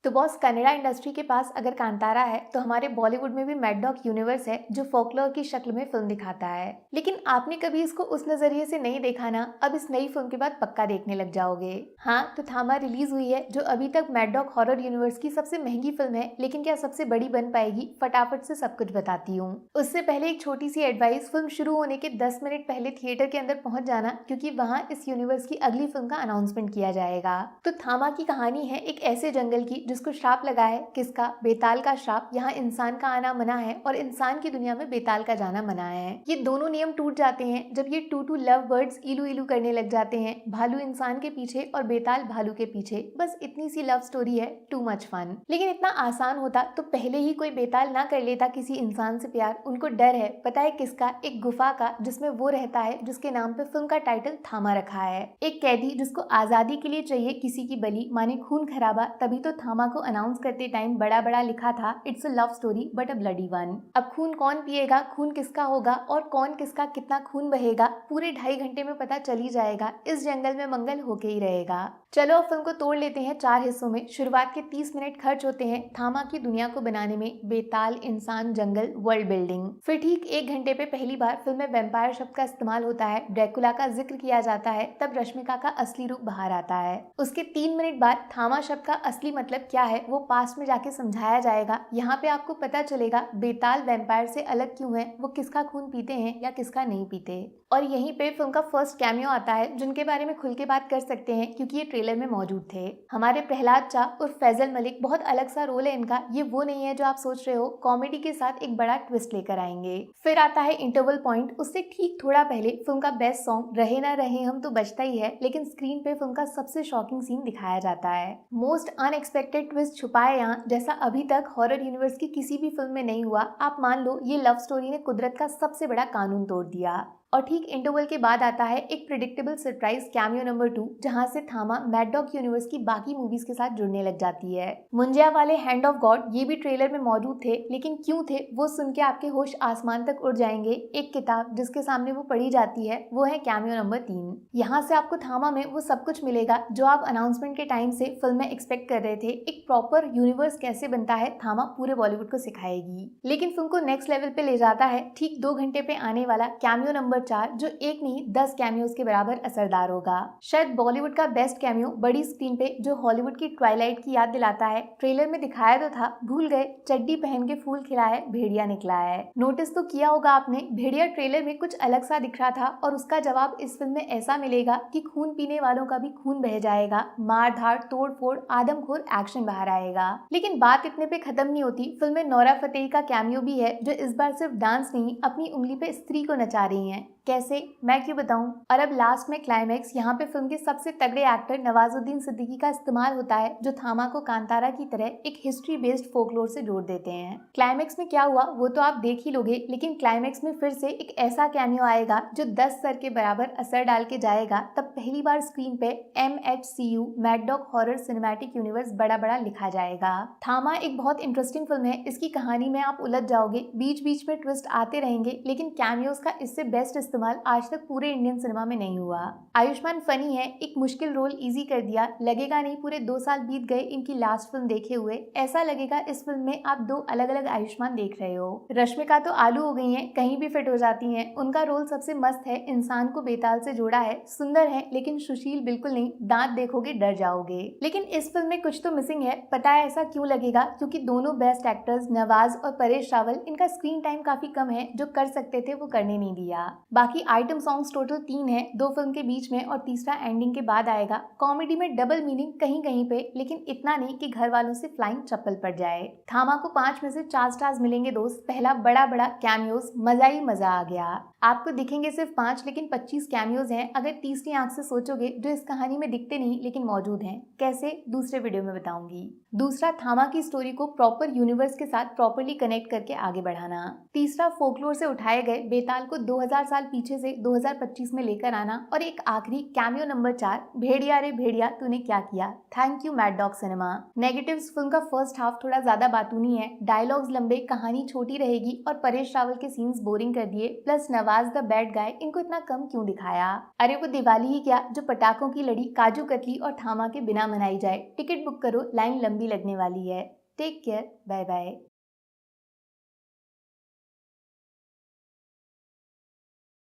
तो boss, Kannada industry के पास अगर कांतारा है तो हमारे बॉलीवुड में भी मैड डॉग यूनिवर्स है जो फोकलोर की शक्ल में फिल्म दिखाता है। लेकिन आपने कभी इसको उस नजरिए से नहीं देखा ना, अब इस नई फिल्म के बाद पक्का देखने लग जाओगे। हाँ, तो थामा रिलीज हुई है जो अभी तक मैड डॉग हॉरर यूनिवर्स की सबसे महंगी फिल्म है, लेकिन क्या सबसे बड़ी बन पाएगी? फटाफट से सब कुछ बताती हूँ। उससे पहले एक छोटी सी एडवाइस, फिल्म शुरू होने के 10 मिनट पहले थिएटर के अंदर पहुंच जाना, क्योंकि वहाँ इस यूनिवर्स की अगली फिल्म का अनाउंसमेंट किया जाएगा। तो थामा की कहानी है एक ऐसे जंगल की जिसको श्राप लगा है। किसका? बेताल का श्राप। यहाँ इंसान का आना मना है और इंसान की दुनिया में बेताल का जाना मना है। ये दोनों नियम टूट जाते हैं जब ये टू लव बर्ड्स इलू इलू करने लग जाते हैं। भालू इंसान के पीछे और बेताल भालू के पीछे। बस इतनी सी लव स्टोरी है, टू मच फन। लेकिन इतना आसान होता तो पहले ही कोई बेताल ना कर लेता किसी इंसान से प्यार। उनको डर है, पता है किसका? एक गुफा का, जिसमें वो रहता है जिसके नाम पे फिल्म का टाइटल थामा रखा है। एक कैदी जिसको आजादी के लिए चाहिए किसी की बलि, माने खून खराबा। तभी तो थामा को अनाउंस करते टाइम बड़ा बड़ा लिखा था, it's a love story but a bloody one. अब खून कौन पिएगा, खून किसका होगा और कौन किसका कितना खून बहेगा, पूरे 2.5 घंटे में पता चल ही जाएगा। इस जंगल में मंगल होके ही रहेगा। चलो अब फिल्म को तोड़ लेते हैं 4 हिस्सों में। शुरुआत के 30 मिनट खर्च होते हैं थामा की दुनिया को बनाने में, बेताल, इंसान, जंगल, वर्ल्ड बिल्डिंग। फिर ठीक 1 घंटे पे पहली बार फिल्म में वैम्पायर शब्द का इस्तेमाल होता है, ड्रैकुला का जिक्र किया जाता है, तब रश्मिका का असली रूप बाहर आता है। उसके 3 मिनट बाद थामा शब्द का असली मतलब क्या है वो पास्ट में जाके समझाया जाएगा। यहाँ पे आपको पता चलेगा बेताल वैम्पायर से अलग क्यों है, वो किसका खून पीते हैं या किसका नहीं पीते। और यहीं पे फिल्म का फर्स्ट कैमियो आता है जिनके बारे में खुल के बात कर सकते हैं क्योंकि ये ट्रेलर में मौजूद थे। हमारे प्रहलाद चा और फैजल मलिक, बहुत अलग सा रोल है इनका। ये वो नहीं है जो आप सोच रहे हो, कॉमेडी के साथ एक बड़ा ट्विस्ट लेकर आएंगे। फिर आता है इंटरवल पॉइंट। उससे ठीक थोड़ा पहले फिल्म का बेस्ट सॉन्ग रहे ना रहे हम तो बजता ही है, लेकिन स्क्रीन पे फिल्म का सबसे शॉकिंग सीन दिखाया जाता है। मोस्ट अनएक्सपेक्टेड ट्विस्ट छुपा है यहाँ, जैसा अभी तक हॉरर यूनिवर्स की किसी भी फिल्म में नहीं हुआ। आप मान लो ये लव स्टोरी ने कुदरत का सबसे बड़ा कानून तोड़ दिया। और ठीक इंटरवल के बाद आता है एक प्रिडिक्टेबल सरप्राइज कैमियो नंबर 2, जहां से थामा मैड डॉग यूनिवर्स की बाकी मूवीज के साथ जुड़ने लग जाती है। मुंजिया वाले हैंड ऑफ गॉड ये भी ट्रेलर में मौजूद थे, लेकिन क्यों थे वो सुन के आपके होश आसमान तक उड़ जाएंगे। एक किताब जिसके सामने वो पढ़ी जाती है वो है कैमियो नंबर 3। यहाँ से आपको थामा में वो सब कुछ मिलेगा जो आप अनाउंसमेंट के टाइम से फिल्म में एक्सपेक्ट कर रहे थे। एक प्रॉपर यूनिवर्स कैसे बनता है थामा पूरे बॉलीवुड को सिखाएगी। लेकिन फिल्म को नेक्स्ट लेवल पे ले जाता है ठीक 2 घंटे पे आने वाला कैमियो नंबर 4, जो एक नहीं 10 कैमियोज के बराबर असरदार होगा। शायद बॉलीवुड का बेस्ट कैमियो बड़ी स्क्रीन पे जो हॉलीवुड की ट्वाइलाइट की याद दिलाता है। ट्रेलर में दिखाया तो था, भूल गए, चड्डी पहन के फूल खिला है, भेड़िया निकला है। नोटिस तो किया होगा आपने, भेड़िया ट्रेलर में कुछ अलग सा दिख रहा था और उसका जवाब इस फिल्म में ऐसा मिलेगा कि खून पीने वालों का भी खून बह जाएगा। मार धाड़, तोड़ फोड़, आदमखोर एक्शन बाहर आएगा। लेकिन बात इतने पे खत्म नहीं होती। फिल्म में नोरा फतेही का कैमियो भी है, जो इस बार सिर्फ डांस नहीं, अपनी उंगली पे स्त्री को नचा रही है। कैसे, मैं क्यों बताऊं। और अब लास्ट में क्लाइमैक्स। यहाँ पे फिल्म के सबसे तगड़े एक्टर नवाजुद्दीन सिद्दीकी का इस्तेमाल होता है, जो थामा को कांतारा की तरह एक हिस्ट्री बेस्ड फोकलोर से जोड़ देते हैं। क्लाइमैक्स में क्या हुआ वो तो आप देख ही लोगे, लेकिन क्लाइमैक्स में फिर से एक ऐसा कैमियो आएगा जो 10 सर के बराबर असर डाल के जाएगा। तब पहली बार स्क्रीन पे MHCU mad dog horror cinematic universe बड़ा बड़ा लिखा जाएगा। थामा एक बहुत इंटरेस्टिंग फिल्म है। इसकी कहानी में आप उलझ जाओगे, बीच बीच में ट्विस्ट आते रहेंगे, लेकिन कैमियोज का इससे बेस्ट इस्तेमाल आज तक पूरे इंडियन सिनेमा में नहीं हुआ। आयुष्मान फनी है, एक मुश्किल रोल इजी कर दिया। लगेगा नहीं पूरे 2 साल बीत गए इनकी लास्ट फिल्म देखे हुए, ऐसा लगेगा इस फिल्म में आप 2 अलग अलग आयुष्मान देख रहे हो। रश्मिका तो आलू हो गई हैं, कहीं भी फिट हो जाती हैं। उनका रोल सबसे मस्त है, इंसान को बेताल से जोड़ा है, सुंदर है लेकिन सुशील बिल्कुल नहीं, दांत देखोगे डर जाओगे। लेकिन इस फिल्म में कुछ तो मिसिंग है, पता है ऐसा क्यों लगेगा? क्योंकि दोनों बेस्ट एक्टर्स नवाज और परेश रावल, इनका स्क्रीन टाइम काफी कम है, जो कर सकते थे वो करने नहीं दिया। बाकी आइटम सॉन्ग्स टोटल 3 है, 2 फिल्म के बीच में और तीसरा एंडिंग के बाद आएगा। कॉमेडी में डबल मीनिंग कहीं कहीं पे, लेकिन इतना नहीं कि घर वालों से फ्लाइंग चप्पल पड़ जाए। थामा को 5 में से 4 स्टार्स मिलेंगे दोस्त। पहला बड़ा बड़ा कैमियोज, मजा ही मजा आ गया। आपको दिखेंगे सिर्फ 5, लेकिन 25 कैमियोज हैं अगर तीसरी आंख से सोचोगे, जो इस कहानी में दिखते नहीं लेकिन मौजूद हैं। कैसे, दूसरे वीडियो में बताऊंगी। दूसरा, थामा की स्टोरी को प्रॉपर यूनिवर्स के साथ प्रॉपरली कनेक्ट करके आगे बढ़ाना। तीसरा, फोकलोर से उठाए गए बेताल को 2000 साल पीछे से 2025 में लेकर आना। और एक आखिरी कैमियो नंबर 4, भेड़िया रे भेड़िया तूने क्या किया। Thank you mad dog cinema. Negatives, film का फर्स्ट हाफ थोड़ा ज्यादा बातूनी है, डायलॉग्स लंबे, कहानी छोटी रहेगी और परेश रावल के सीन्स बोरिंग कर दिए। Plus Nawaz Nawaz the bad guy इनको इतना कम क्यों दिखाया। अरे वो दिवाली ही क्या जो पटाखों की लड़ी काजू कतली और थामा के बिना मनाई जाए। टिकट बुक करो, लाइन लंबी लगने वाली है। Take care, bye bye.